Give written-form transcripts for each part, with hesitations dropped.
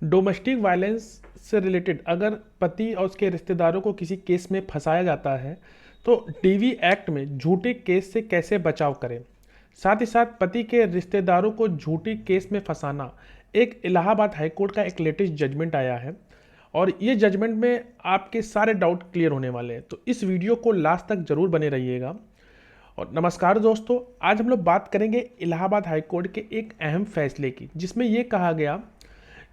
Domestic violence से related अगर पति और उसके रिश्तेदारों को किसी केस में फंसाया जाता है तो डीवी एक्ट में झूठे केस से कैसे बचाव करें। साथ ही साथ पति के रिश्तेदारों को झूठी केस में फंसाना, एक इलाहाबाद हाईकोर्ट का एक लेटेस्ट जजमेंट आया है और ये जजमेंट में आपके सारे डाउट क्लियर होने वाले हैं, तो इस वीडियो को लास्ट तक जरूर बने रहिएगा। और नमस्कार दोस्तों, आज हम लोग बात करेंगे इलाहाबाद हाईकोर्ट के एक अहम फैसले की, जिसमें यह कहा गया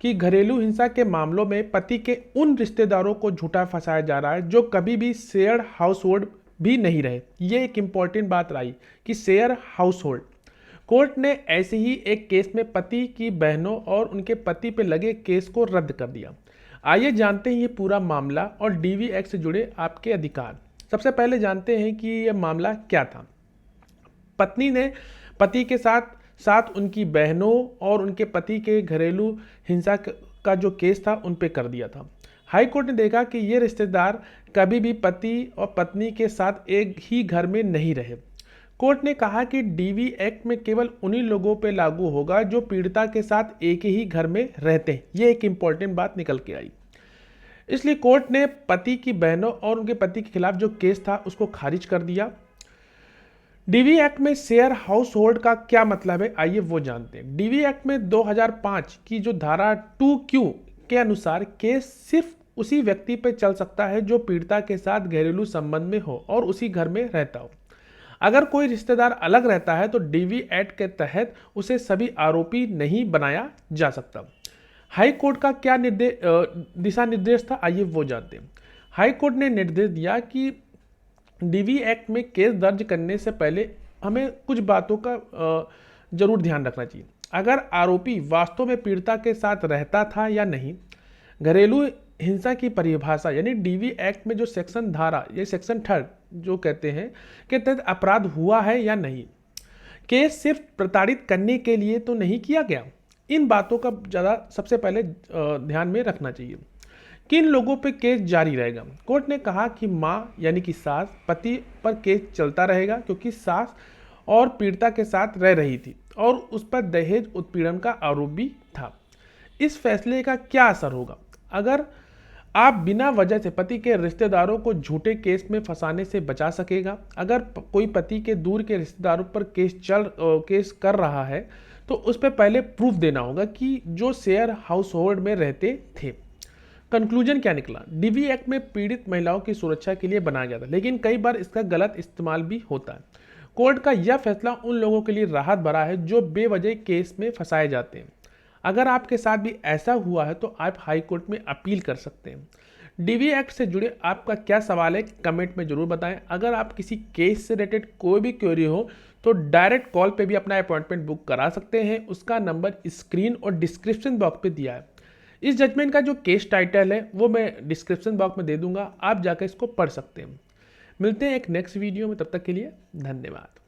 कि घरेलू हिंसा के मामलों में पति के उन रिश्तेदारों को झूठा फंसाया जा रहा है जो कभी भी शेयर्ड हाउस होल्ड भी नहीं रहे। ये एक इंपॉर्टेंट बात रही कि शेयर हाउस होल्ड। कोर्ट ने ऐसे ही एक केस में पति की बहनों और उनके पति पे लगे केस को रद्द कर दिया। आइए जानते हैं ये पूरा मामला और डीवी एक्ट से जुड़े आपके अधिकार। सबसे पहले जानते हैं कि यह मामला क्या था। पत्नी ने पति के साथ साथ उनकी बहनों और उनके पति के घरेलू हिंसा का जो केस था उन पे कर दिया था। हाई कोर्ट ने देखा कि ये रिश्तेदार कभी भी पति और पत्नी के साथ एक ही घर में नहीं रहे। कोर्ट ने कहा कि डीवी एक्ट में केवल उन्हीं लोगों पे लागू होगा जो पीड़िता के साथ एक ही घर में रहते हैं। ये एक इंपॉर्टेंट बात निकल के आई। इसलिए कोर्ट ने पति की बहनों और उनके पति के खिलाफ जो केस था उसको खारिज कर दिया। डीवी एक्ट में शेयर हाउस होल्ड का क्या मतलब है, आइए वो जानते हैं। डीवी एक्ट में 2005 की जो धारा 2Q के अनुसार केस सिर्फ उसी व्यक्ति पर चल सकता है जो पीड़िता के साथ घरेलू संबंध में हो और उसी घर में रहता हो। अगर कोई रिश्तेदार अलग रहता है तो डीवी एक्ट के तहत उसे सभी आरोपी नहीं बनाया जा सकता। हाई कोर्ट का क्या दिशा निर्देश था, आइए वो जानते हैं। हाई कोर्ट ने निर्देश दिया कि डीवी एक्ट में केस दर्ज करने से पहले हमें कुछ बातों का जरूर ध्यान रखना चाहिए। अगर आरोपी वास्तव में पीड़िता के साथ रहता था या नहीं, घरेलू हिंसा की परिभाषा यानी डीवी एक्ट में जो सेक्शन धारा या सेक्शन 3 जो कहते हैं कि तहत अपराध हुआ है या नहीं, केस सिर्फ प्रताड़ित करने के लिए तो नहीं किया गया। इन बातों का ज़्यादा सबसे पहले ध्यान में रखना चाहिए। किन लोगों पे केस जारी रहेगा। कोर्ट ने कहा कि माँ यानी कि सास पति पर केस चलता रहेगा क्योंकि सास और पीड़िता के साथ रह रही थी और उस पर दहेज उत्पीड़न का आरोप भी था। इस फैसले का क्या असर होगा? अगर आप बिना वजह से पति के रिश्तेदारों को झूठे केस में फंसाने से बचा सकेगा। अगर कोई पति के दूर के रिश्तेदारों पर केस कर रहा है तो उस पर पहले प्रूफ देना होगा कि जो शेयर हाउस होल्ड में रहते थे। कंक्लूजन क्या निकला? डीवी एक्ट में पीड़ित महिलाओं की सुरक्षा के लिए बनाया गया था, लेकिन कई बार इसका गलत इस्तेमाल भी होता है। कोर्ट का यह फैसला उन लोगों के लिए राहत भरा है जो बेवजह केस में फंसाए जाते हैं। अगर आपके साथ भी ऐसा हुआ है तो आप हाई कोर्ट में अपील कर सकते हैं। डीवी एक्ट से जुड़े आपका क्या सवाल है, कमेंट में जरूर बताएं। अगर आप किसी केस से रिलेटेड कोई भी क्वेरी हो तो डायरेक्ट कॉल पे भी अपना अपॉइंटमेंट बुक करा सकते हैं। उसका नंबर स्क्रीन और डिस्क्रिप्शन बॉक्स पे दिया है। इस जजमेंट का जो केस टाइटल है वो मैं डिस्क्रिप्शन बॉक्स में दे दूंगा, आप जाकर इसको पढ़ सकते हैं। मिलते हैं एक नेक्स्ट वीडियो में, तब तक के लिए धन्यवाद।